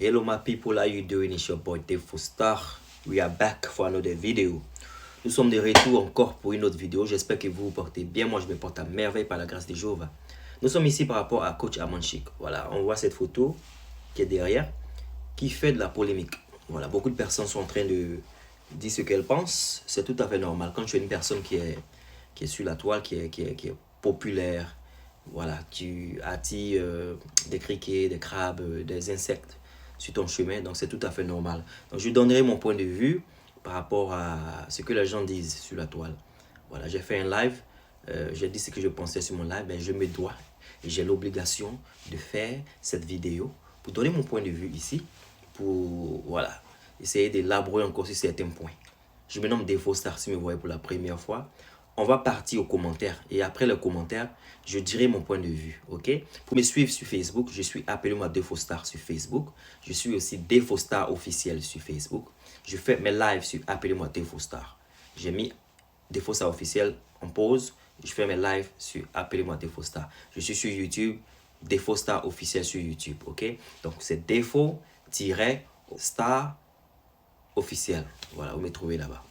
Hello my people, how you doing? It's your boy Dave Fostar. We are back for another video. Nous sommes de retour encore pour une autre vidéo. J'espère que vous vous portez bien. Moi, je me porte à merveille par la grâce de Jéhovah. Nous sommes ici par rapport à coach Amanchik. Voilà, on voit cette photo qui est derrière, qui fait de la polémique. Voilà, beaucoup de personnes sont en train de dire ce qu'elles pensent. C'est tout à fait normal. Quand tu es une personne qui est sur la toile, qui est populaire, voilà, tu attires des criquets, des crabes, des insectes sur ton chemin, donc c'est tout à fait normal. Donc je donnerai mon point de vue par rapport à ce que les gens disent sur la toile. Voilà, j'ai fait un live, j'ai dit ce que je pensais sur mon live, mais je me dois et j'ai l'obligation de faire cette vidéo pour donner mon point de vue ici, pour voilà, essayer d'élaborer encore sur certains points. Je me nomme Dave Fostar, si vous me voyez pour la première fois. On va partir aux commentaires et après les commentaires, je dirai mon point de vue, ok? Pour me suivre sur Facebook, je suis Appelez-moi Dave Fostar sur Facebook. Je suis aussi Dave Fostar officiel sur Facebook. Je fais mes lives sur Appelez-moi Dave Fostar. J'ai mis Dave Fostar officiel en pause. Je fais mes lives sur Appelez-moi Dave Fostar. Je suis sur YouTube, Dave Fostar officiel sur YouTube, ok? Donc c'est Defo-Star officiel. Voilà, vous me trouvez là-bas.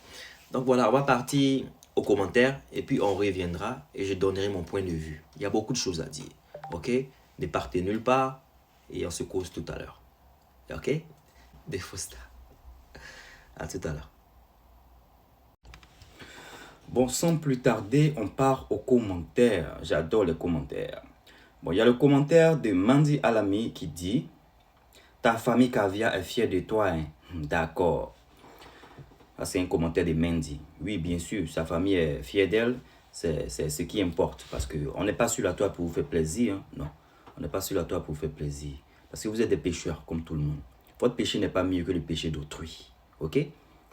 Donc voilà, on va partir aux commentaires et puis on reviendra et je donnerai mon point de vue. Il y a beaucoup de choses à dire, ok? Ne partez nulle part et on se cause tout à l'heure, ok? Des faux stars. À tout à l'heure. Bon, sans plus tarder, on part aux commentaires. J'adore les commentaires. Bon, il y a le commentaire de Mandy Alami qui dit « Ta famille caviar est fière de toi, hein? » D'accord. C'est un commentaire de Mandy. Oui, bien sûr, sa famille est fière d'elle. C'est ce qui importe. Parce qu'on n'est pas sur la toile pour vous faire plaisir. Hein? Non, on n'est pas sur la toile pour vous faire plaisir. Parce que vous êtes des pécheurs comme tout le monde. Votre péché n'est pas mieux que le péché d'autrui. Ok?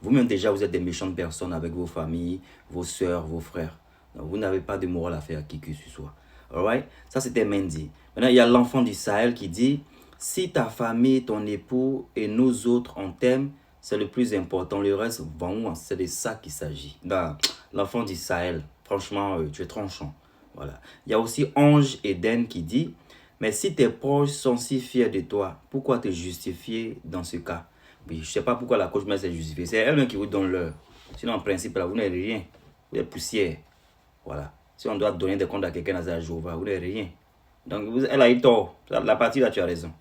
Vous-même déjà, vous êtes des méchantes personnes avec vos familles, vos soeurs, vos frères. Donc, vous n'avez pas de morale à faire à qui que ce soit. Alright? Ça, c'était Mandy. Maintenant, il y a l'enfant du Sahel qui dit « Si ta famille, ton époux et nous autres, on t'aime, c'est le plus important. Le reste, bon, c'est de ça qu'il s'agit. » L'enfant du Sahel, franchement, tu es tranchant. Voilà. Il y a aussi Ange Eden qui dit « Mais si tes proches sont si fiers de toi, pourquoi te justifier dans ce cas? » Oui, je ne sais pas pourquoi la coach m'a justifié. C'est elle-même qui vous donne l'heure. Sinon, en principe, là, vous n'êtes rien. Vous êtes poussière. Voilà. Si on doit donner des comptes à quelqu'un dans un jour, vous n'êtes rien. Donc, elle a eu tort. La partie là, tu as raison.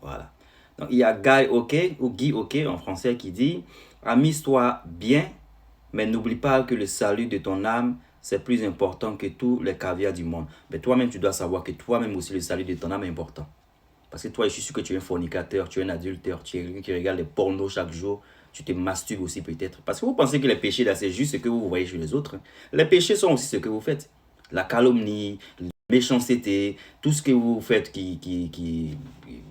Voilà. Donc, il y a Guy OK, ou Guy OK en français, qui dit « Amuse-toi bien, mais n'oublie pas que le salut de ton âme, c'est plus important que tous les caviars du monde. » Mais toi-même, tu dois savoir que toi-même aussi, le salut de ton âme est important. Parce que toi, je suis sûr que tu es un fornicateur, tu es un adultère, tu es quelqu'un qui regarde les pornos chaque jour, tu te masturbes aussi peut-être. Parce que vous pensez que les péchés, là, c'est juste ce que vous voyez chez les autres. Les péchés sont aussi ce que vous faites. La calomnie, la méchanceté, tout ce que vous faites qui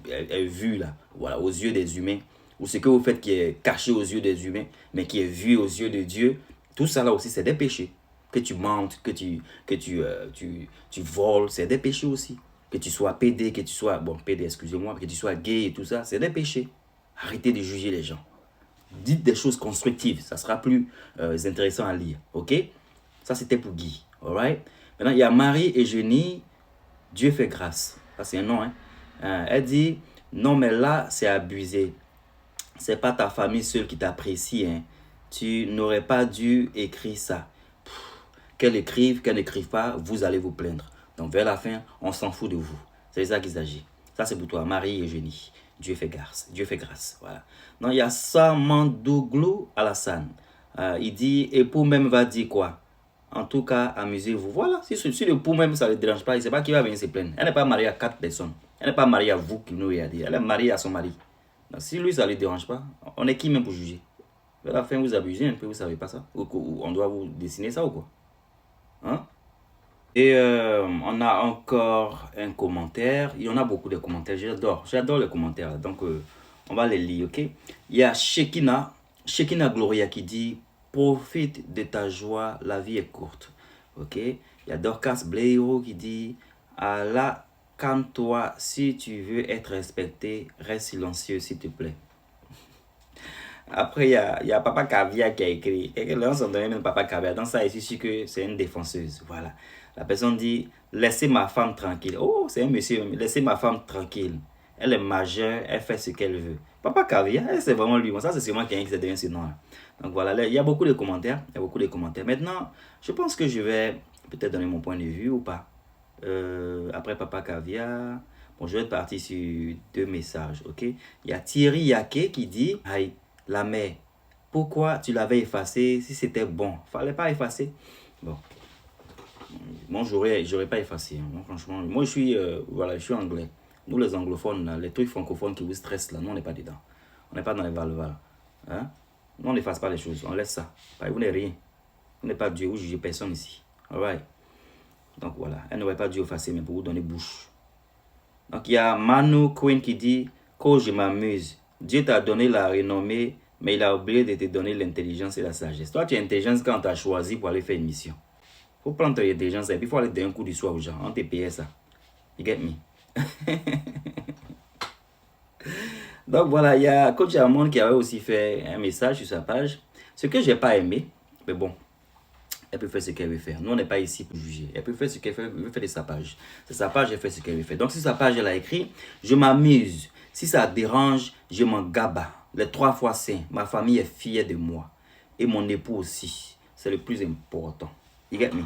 est vu là, voilà, aux yeux des humains, ou ce que vous faites qui est caché aux yeux des humains, mais qui est vu aux yeux de Dieu, tout ça là aussi, c'est des péchés. Que tu mentes, que tu voles, c'est des péchés aussi. Que tu sois PD, que tu sois, bon, PD, excusez-moi, que tu sois gay et tout ça, c'est des péchés. Arrêtez de juger les gens. Dites des choses constructives, ça sera plus intéressant à lire, ok? Ça, c'était pour Guy, alright? Maintenant, il y a Marie et Eugénie, Dieu fait grâce. Ça, c'est un nom, hein? Elle dit, non, mais là, c'est abusé. C'est pas ta famille seule qui t'apprécie, hein? Tu n'aurais pas dû écrire ça. Qu'elle écrive, qu'elle n'écrive pas, vous allez vous plaindre. Donc, vers la fin, on s'en fout de vous. C'est ça qu'il s'agit. Ça, c'est pour toi, Marie et Eugénie. Dieu fait grâce. Dieu fait grâce. Voilà. Donc, il y a Samandouglou Alassane. Il dit, époux même va dire quoi? En tout cas, amusez-vous. Voilà. Si l'époux même, ça ne le dérange pas, il ne sait pas qui va venir se plaindre. Elle n'est pas mariée à 4 personnes. Elle n'est pas mariée à vous qui nous regardez. Elle est mariée à son mari. Donc, si lui, ça ne le dérange pas, on est qui même pour juger? Vers la fin, vous abusez un peu, vous ne savez pas ça? Ou on doit vous dessiner ça ou quoi? Hein? Et on a encore un commentaire. Il y en a beaucoup de commentaires. J'adore les commentaires. Donc, on va les lire, ok? Il y a Shekina Gloria qui dit « Profite de ta joie, la vie est courte. » Ok? Il y a Dorcas Blairo qui dit « Allah, calme-toi, si tu veux être respecté, reste silencieux, s'il te plaît. » Après, il y a Papa Caviar qui a écrit. Et les gens sont donnés même Papa Caviar. Dans ça, je suis que c'est une défenseuse. Voilà. La personne dit, laissez ma femme tranquille. Oh, c'est un monsieur. Laissez ma femme tranquille. Elle est majeure, elle fait ce qu'elle veut. Papa Caviar, c'est vraiment lui. Bon, ça, c'est sûrement quelqu'un qui s'est donné ce nom. Donc voilà, il y a beaucoup de commentaires. Il y a beaucoup de commentaires. Maintenant, je pense que je vais peut-être donner mon point de vue ou pas. Après Papa Caviar, bon, je vais partir sur 2 messages, ok? Il y a Thierry Yaké qui dit, aïe, la mère, pourquoi tu l'avais effacé si c'était bon? Fallait pas effacer. Bon, moi, j'aurais pas effacé. Moi, franchement, moi, voilà, je suis anglais. Nous, les anglophones, là, les trucs francophones qui vous stressent, là, nous, on n'est pas dedans. On n'est pas dans les valeurs. Hein? Nous, on n'efface pas les choses. On laisse ça. Vous n'êtes rien. Vous n'êtes pas Dieu. Vous jugez personne ici. Alright. Donc, voilà. Elle n'aurait pas dû effacer, mais pour vous donner bouche. Donc, il y a Manu Queen qui dit que je m'amuse. Dieu t'a donné la renommée, mais il a oublié de te donner l'intelligence et la sagesse. Toi, tu es intelligent quand tu as choisi pour aller faire une mission. Il faut prendre ton intelligence et puis il faut aller donner un coup du soir aux gens. On te paye ça. You get me? Donc voilà, il y a Coach Amon qui avait aussi fait un message sur sa page. Ce que j'ai pas aimé, mais bon, elle peut faire ce qu'elle veut faire. Nous, on n'est pas ici pour juger. Elle peut faire ce qu'elle veut faire de sa page. C'est sa page, elle fait ce qu'elle veut faire. Donc, si sa page, elle a écrit, je m'amuse. Si ça dérange, je m'en gaba. Les 3 fois saint, ma famille est fière de moi. Et mon époux aussi. C'est le plus important. You get me?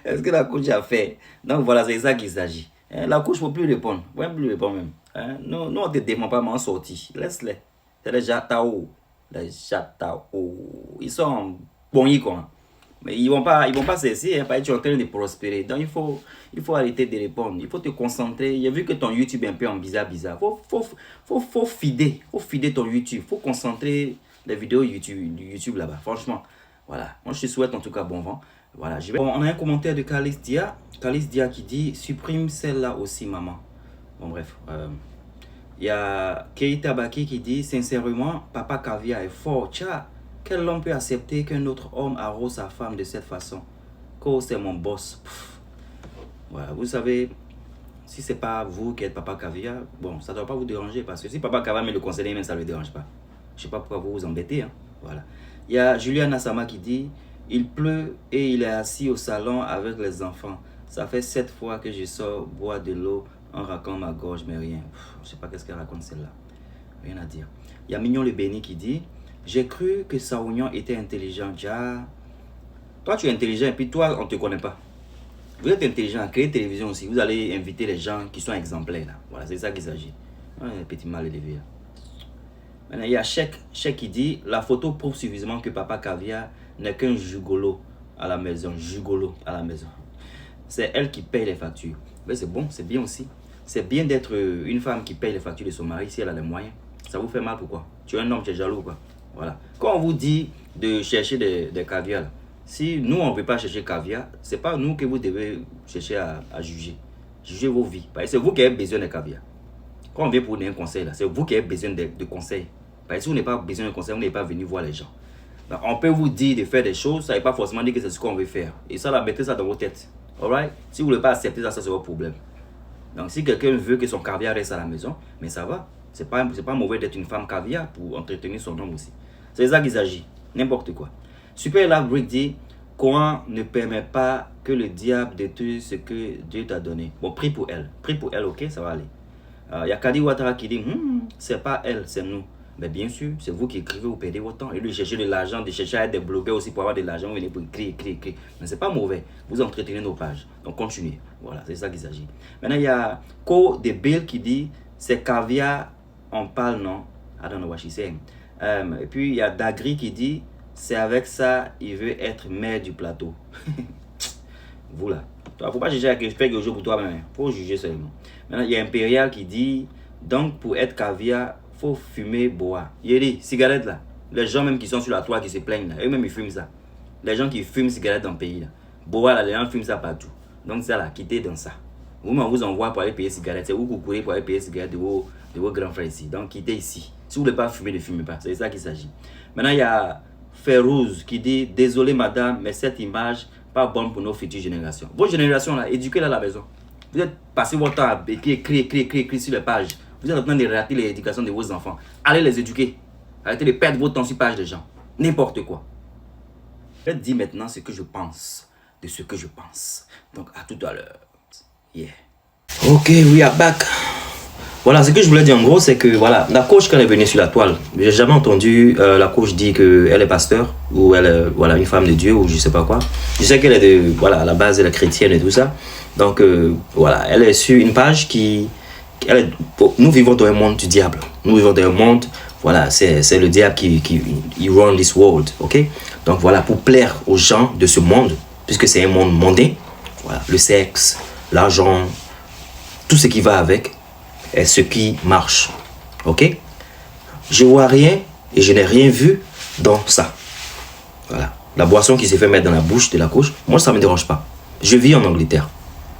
Est-ce que la coach a fait? Donc voilà, c'est ça qu'il s'agit. La coach ne peut plus répondre. Ouais, plus répondre même. Nous, on ne te demande pas, mais on sortit. Laisse-les. C'est les Jatao. Les Jatao. Ils sont bons, quoi. Mais ils vont pas cesser, parce que tu es en train de prospérer. Donc il faut arrêter de répondre. Il faut te concentrer. J'ai vu que ton YouTube est un peu en bizarre. Faut fider ton YouTube. Faut concentrer les vidéos YouTube là-bas. Franchement, voilà. Moi, je te souhaite en tout cas bon vent. Voilà. Bon, on a un commentaire de Kalis Dia. Kalis Dia qui dit, supprime celle-là aussi, maman. Bon, bref. Il y a Keita Baki qui dit, sincèrement, Papa Caviar est fort. Tcha, quel homme peut accepter qu'un autre homme arrose sa femme de cette façon? Ko, c'est mon boss. Pff. Voilà, vous savez, si c'est pas vous qui êtes Papa Caviar, bon, ça ne doit pas vous déranger parce que si Papa Caviar me le conseille, même ça ne le dérange pas. Je ne sais pas pourquoi vous vous embêtez. Hein. Voilà. Il y a Julia Nassama qui dit, il pleut et il est assis au salon avec les enfants. Ça fait 7 fois que je sors boire de l'eau en racontant ma gorge, mais rien. Je ne sais pas qu'est-ce qu'elle raconte celle-là. Rien à dire. Il y a Mignon le Béni qui dit, j'ai cru que Saounion était intelligent. Ja. Toi, tu es intelligent et puis toi, on ne te connaît pas. Vous êtes intelligent, créez télévision aussi. Vous allez inviter les gens qui sont exemplaires. Là. Voilà, c'est ça qu'il s'agit. Un petit mal élevé. Là. Maintenant, il y a Cheikh qui dit, la photo prouve suffisamment que Papa Caviar n'est qu'un jugolo à la maison. Jugolo à la maison. C'est elle qui paye les factures. Mais c'est bon, c'est bien aussi. C'est bien d'être une femme qui paye les factures de son mari si elle a les moyens. Ça vous fait mal pourquoi? Tu es un homme, tu es jaloux quoi. Voilà. Quand on vous dit de chercher des caviars, si nous on ne veut pas chercher caviar, c'est pas nous que vous devez chercher à juger. Jugez vos vies. Parce que c'est vous qui avez besoin de caviar. Quand on vient pour donner un conseil, c'est vous qui avez besoin de conseils. Parce que si vous n'avez pas besoin de conseils, vous n'êtes pas venu voir les gens. Donc, on peut vous dire de faire des choses, ça ne veut pas forcément dire que c'est ce qu'on veut faire. Et ça, mettez ça dans vos têtes. Alright? Si vous ne voulez pas accepter ça, c'est votre problème. Donc, si quelqu'un veut que son caviar reste à la maison, mais ça va. C'est pas mauvais d'être une femme caviar pour entretenir son homme aussi. C'est ça qu'il s'agit. N'importe quoi. Super Love Brick dit, Coran ne permet pas que le diable détruise ce que Dieu t'a donné. Bon, prie pour elle. Prie pour elle, ok? Ça va aller. Il y a Kadi Ouattara qui dit, c'est pas elle, c'est nous. Mais bien sûr, c'est vous qui écrivez, vous perdez votre temps. Et lui, chercher de l'argent, de chercher à être des blogueurs aussi pour avoir de l'argent, vous venez pour écrire. Mais c'est pas mauvais. Vous entretenez nos pages. Donc, continuez. Voilà, c'est ça qu'il s'agit. Maintenant, il y a Ko de Bill qui dit, c'est caviar, on parle, non? I don't know what she's saying. Et puis, il y a Dagri qui dit, c'est avec ça, il veut être maire du plateau. Vous là. Il ne faut pas juger avec respect que je pour toi-même. Il faut juger seulement. Maintenant, il y a Impérial qui dit, donc pour être caviar, il faut fumer, boire. Il y a des cigarettes là. Les gens même qui sont sur la toile qui se plaignent là, eux-mêmes ils fument ça. Les gens qui fument cigarettes dans le pays là. Boire là, les gens fument ça partout. Donc ça là, quittez dans ça. Vous-même on vous envoie pour aller payer cigarettes. C'est vous qui courez pour aller payer cigarettes de vos grands frères ici. Donc quittez ici. Si vous ne voulez pas fumer, ne fumez pas. C'est ça qu'il s'agit. Maintenant il y a Férouz qui dit, désolé madame, mais cette image pas bonne pour nos futures générations. Vos générations là, éduquez-les à la maison. Vous êtes passé votre temps à écrire sur les pages. Vous êtes en train de rater l'éducation de vos enfants. Allez les éduquer. Arrêtez de perdre votre temps sur page des gens. N'importe quoi. Je vais te dire maintenant ce que je pense de ce que je pense. Donc à tout à l'heure. Yeah. Ok, we are back. Voilà, ce que je voulais dire en gros, c'est que voilà, la coach, quand elle est venue sur la toile, j'ai jamais entendu la coach dire qu'elle est pasteur, ou elle est voilà, une femme de Dieu, ou je sais pas quoi. Je sais qu'elle est de, voilà, à la base, elle est chrétienne et tout ça. Donc, voilà, elle est sur une page nous vivons dans un monde du diable. Nous vivons dans un monde, voilà, c'est le diable qui run this world, ok? Donc, voilà, pour plaire aux gens de ce monde, puisque c'est un monde mondain, voilà, le sexe, l'argent, tout ce qui va avec, est ce qui marche. Ok? Je vois rien et je n'ai rien vu dans ça. Voilà. La boisson qui s'est fait mettre dans la bouche de la coach, moi ça ne me dérange pas. Je vis en Angleterre.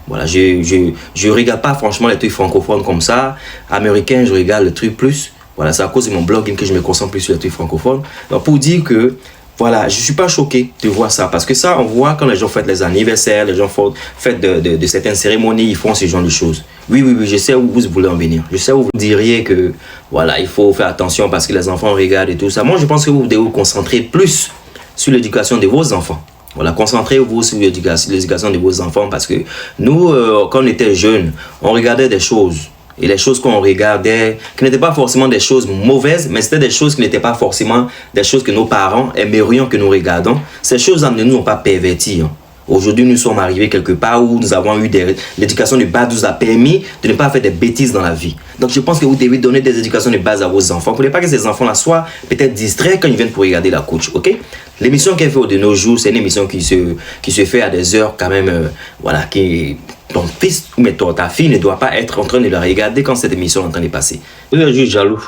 Voilà, je regarde pas franchement les trucs francophones comme ça. Américains, je regarde le truc plus. Voilà, c'est à cause de mon blogging que je me concentre plus sur les trucs francophones. Donc pour dire que voilà, je ne suis pas choqué de voir ça. Parce que ça, on voit quand les gens fêtent les anniversaires, les gens fêtent de certaines cérémonies, ils font ce genre de choses. Oui, je sais où vous voulez en venir. Je sais où vous diriez que, voilà, il faut faire attention parce que les enfants regardent et tout ça. Moi, je pense que vous devez vous concentrer plus sur l'éducation de vos enfants. Voilà, concentrez-vous sur l'éducation de vos enfants parce que nous, quand on était jeunes, on regardait des choses. Et les choses qu'on regardait, qui n'étaient pas forcément des choses mauvaises, mais c'était des choses qui n'étaient pas forcément des choses que nos parents aimerions que nous regardons. Ces choses-là ne nous ont pas pervertis. Aujourd'hui, nous sommes arrivés quelque part où nous avons eu l'éducation de base nous a permis de ne pas faire des bêtises dans la vie. Donc, je pense que vous devez donner des éducations de base à vos enfants. Pour ne pas que ces enfants-là soient peut-être distraits quand ils viennent pour regarder la coach, ok? L'émission qu'elle fait de nos jours, c'est une émission qui se fait à des heures quand même, voilà, qui... Ton fils ou ta fille ne doit pas être en train de la regarder quand cette émission est en train de passer. Vous êtes juste jaloux.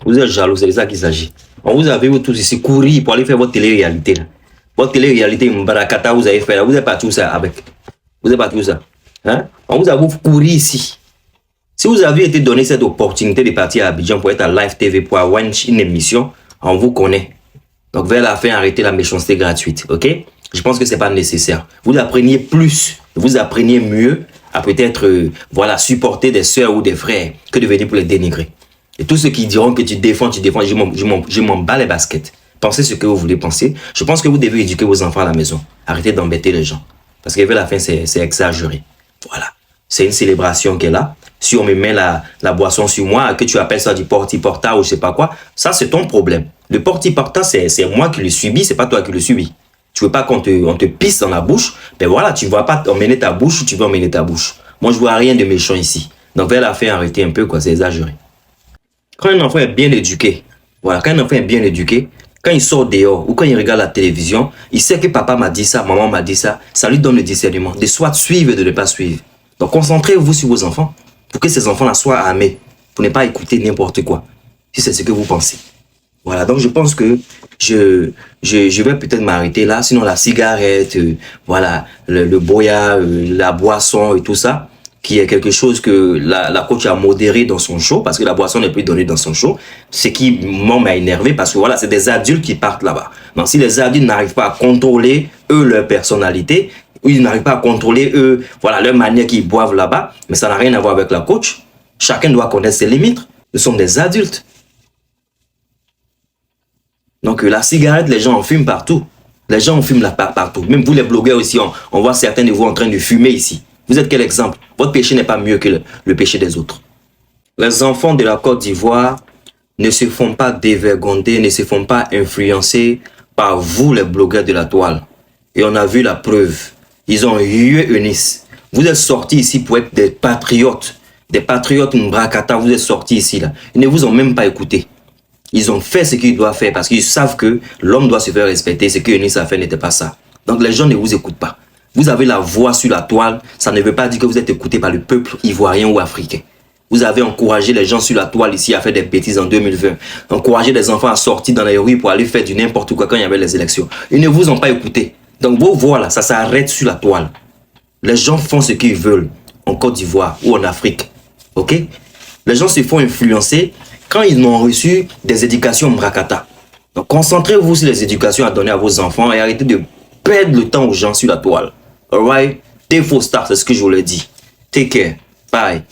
Vous êtes jaloux, c'est de ça qu'il s'agit. Vous avez vous tous ici courir pour aller faire votre télé-réalité. Votre télé-réalité, Mbarakata, vous avez fait là. Vous n'êtes pas tout ça avec. Vous n'êtes pas tout ça. Hein? On vous a courir ici. Si vous avez été donné cette opportunité de partir à Abidjan pour être à Live TV, pour avoir une émission, on vous connaît. Donc vers la fin, arrêtez la méchanceté gratuite. Ok? Je pense que ce n'est pas nécessaire. Vous appreniez plus, vous appreniez mieux à peut-être voilà, supporter des soeurs ou des frères que de venir pour les dénigrer. Et tous ceux qui diront que tu défends, je m'en bats les baskets. Pensez ce que vous voulez penser. Je pense que vous devez éduquer vos enfants à la maison. Arrêtez d'embêter les gens. Parce que vers la fin, c'est exagéré. Voilà. C'est une célébration qu'elle a. Si on me met la boisson sur moi, que tu appelles ça du porti-porta ou je sais pas quoi, ça c'est ton problème. Le porti-porta, c'est moi qui le subis, c'est pas toi qui le subis. Tu veux pas qu'on te pisse dans la bouche, ben voilà, tu ne vas pas emmener ta bouche, tu veux emmener ta bouche. Moi, je vois rien de méchant ici. Donc, vers la fin, arrêtez un peu, quoi, c'est exagéré. Quand un enfant est bien éduqué, voilà, quand un enfant est bien éduqué, quand il sort dehors ou quand il regarde la télévision, il sait que papa m'a dit ça, maman m'a dit ça, ça lui donne le discernement de soit suivre et de ne pas suivre. Donc, concentrez-vous sur vos enfants pour que ces enfants-là soient armés, pour ne pas écouter n'importe quoi, si c'est ce que vous pensez. Voilà, donc je pense que je vais peut-être m'arrêter là. Sinon, la cigarette, voilà, le boya, la boisson et tout ça, qui est quelque chose que la coach a modéré dans son show, parce que la boisson n'est plus donnée dans son show. Ce qui m'a énervé, parce que voilà, c'est des adultes qui partent là-bas. Donc, si les adultes n'arrivent pas à contrôler, eux, leur personnalité, ou ils n'arrivent pas à contrôler, eux, voilà, leur manière qu'ils boivent là-bas, mais ça n'a rien à voir avec la coach. Chacun doit connaître ses limites. Nous sommes des adultes. Donc, la cigarette, les gens en fument partout. Les gens en fument là partout. Même vous, les blogueurs aussi, on voit certains de vous en train de fumer ici. Vous êtes quel exemple? Votre péché n'est pas mieux que le péché des autres. Les enfants de la Côte d'Ivoire ne se font pas dévergonder, ne se font pas influencer par vous, les blogueurs de la toile. Et on a vu la preuve. Ils ont eu Eunice. Vous êtes sortis ici pour être des patriotes. Des patriotes Mbrakata, vous êtes sortis ici là. Ils ne vous ont même pas écouté. Ils ont fait ce qu'ils doivent faire parce qu'ils savent que l'homme doit se faire respecter. Ce que Eunice a fait n'était pas ça. Donc les gens ne vous écoutent pas. Vous avez la voix sur la toile. Ça ne veut pas dire que vous êtes écouté par le peuple ivoirien ou africain. Vous avez encouragé les gens sur la toile ici à faire des bêtises en 2020. Encouragé les enfants à sortir dans les rues pour aller faire du n'importe quoi quand il y avait les élections. Ils ne vous ont pas écouté. Donc vos voix là, ça s'arrête sur la toile. Les gens font ce qu'ils veulent en Côte d'Ivoire ou en Afrique. Ok? Les gens se font influencer quand ils ont reçu des éducations Mbrakata. Donc, concentrez-vous sur les éducations à donner à vos enfants et arrêtez de perdre le temps aux gens sur la toile. Alright? T'es faux star, c'est ce que je vous l'ai dit. Take care. Bye.